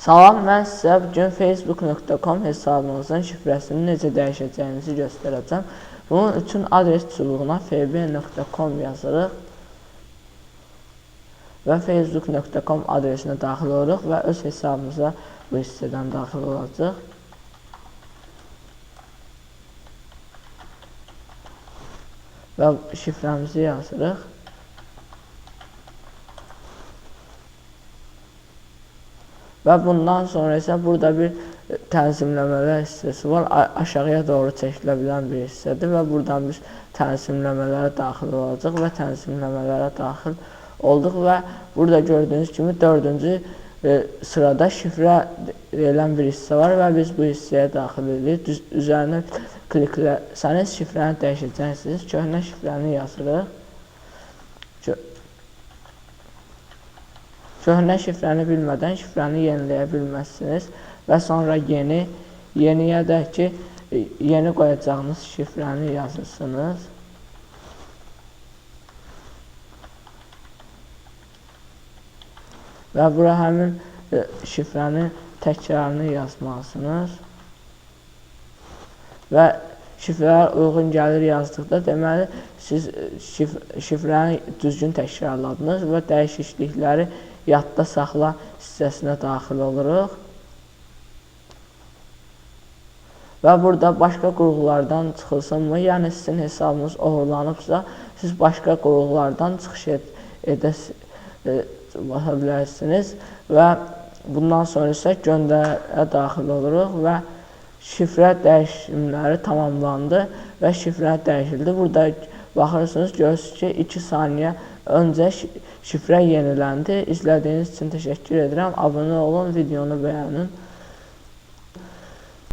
Salam, mən sizə bugün facebook.com hesabınızın şifrəsini necə dəyişəcəyinizi göstərəcəm. Bunun üçün adres çubuğuna fb.com yazırıq və facebook.com adresinə daxil oluruq və öz hesabımıza bu hissədən daxil olacaq. Və şifrəmizi yazırıq. Və bundan sonra isə burada bir tənzimləmələr hissəsi var. Aşağıya doğru çəkilə bilən bir hissədir və buradan biz tənzimləmələrə daxil olacaq və tənzimləmələrə daxil olduq və burada gördüyünüz kimi 4-cü sırada şifrə deyilən bir hissə var və biz bu hissəyə daxil edirik. Üzərinə klikləsəniz şifrəni dəyişəcəksiniz. Köhnə şifrəni yazırıq. Köhnə şifrəni bilmədən şifrəni yeniləyə bilməzsiniz və sonra yeniyə də ki, yeni qoyacağınız şifrəni yazırsınız. Və bura həmin şifrənin təkrarını yazmalısınız. Və şifrələr uyğun gəlir yazdıqda, deməli, siz şifrəni düzgün təkrarladınız və dəyişiklikləri yadda saxla hissəsinə daxil oluruq. Və burada başqa qurğulardan çıxılsınmı? Yəni, sizin hesabınız oğurlanıbsa, siz başqa qurğulardan çıxış baxa bilərsiniz və bundan sonra isə göndərə daxil oluruq və şifrə dəyişimləri tamamlandı və şifrə dəyişildi. Burada baxırsınız, görürsünüz ki, 2 saniyə öncə şifrə yeniləndi. İzlədiyiniz üçün təşəkkür edirəm. Abunə olun, videonu bəyənin.